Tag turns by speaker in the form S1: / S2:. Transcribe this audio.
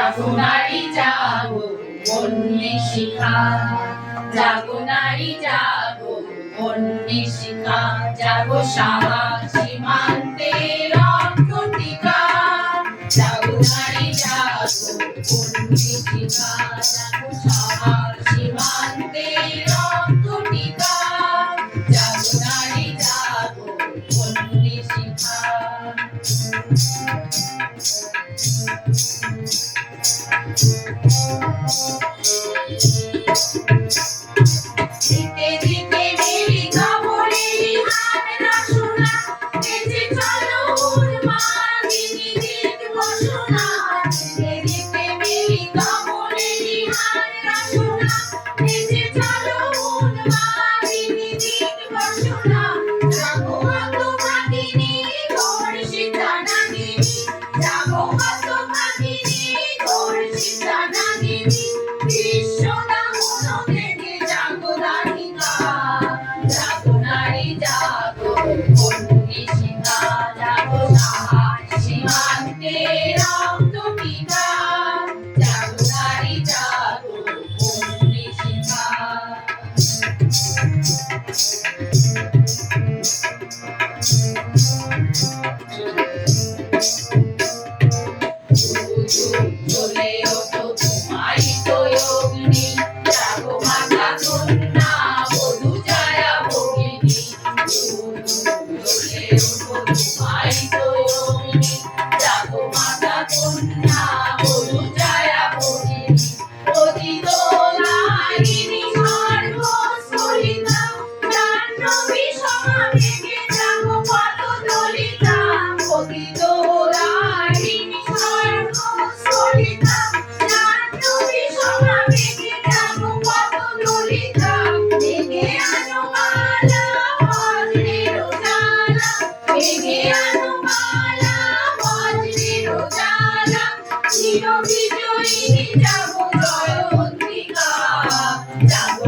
S1: জাগো নারী জাগো বন্যে শিখা, জাগো নারী জাগো বন্যে শিখা, জাগো সারা সীমান্তে রক্ত টিকা। জাগো নারী জাগো বন্যে শিখা, জাগো সারা সীমান্তে রক্ত টিকা। জাগো নারী জাগো বন্যে শিখা। দিতে দিতে মেরি খবরের হাত না শোনা, বেঁচে চলো উন্মাদিনী দেখব শোনা। দিতে দিতে মেরি খবরের হাত না শোনা, বেঁচে চলো উন্মাদিনী দেখব শোনা। জাগো হতভাগিনী ধর্ষিতা নাগিনী, জাগো হতভাগিনী ধর্ষিতা নাগিনী। বিশ্ব জাগো নারী জাগো বন্যে শিখা, জাগো সারা সীমান্তে রক্ত টিকা। জাগো নারী জাগো বন্যে শিখা। জ্বলে ওঠো তোমায় তো অগ্নি, জাগো মাতা কন্যা বধূ ছায়া ভগিনী। জ্বলে ওঠো তোমায় তো অগ্নি, জাগো মাতা কন্যা বধূ ছায়া ভগিনী। পতিত নারিণী সর্বস্থলিতা, জাহ্নবী সমাবেগে জাগো পথদলিতা। পতিত নারিণী সর্বস্থলিতা, জাহ্নবী সমাবেগে জাগো পথদলিতা। বেগে আনো মালা বজ্রের জ্বালা, বেগে আনো মালা বজ্রের জ্বালা। চির বিজয়িনী জাগো জয়ন্তিকা, জাগো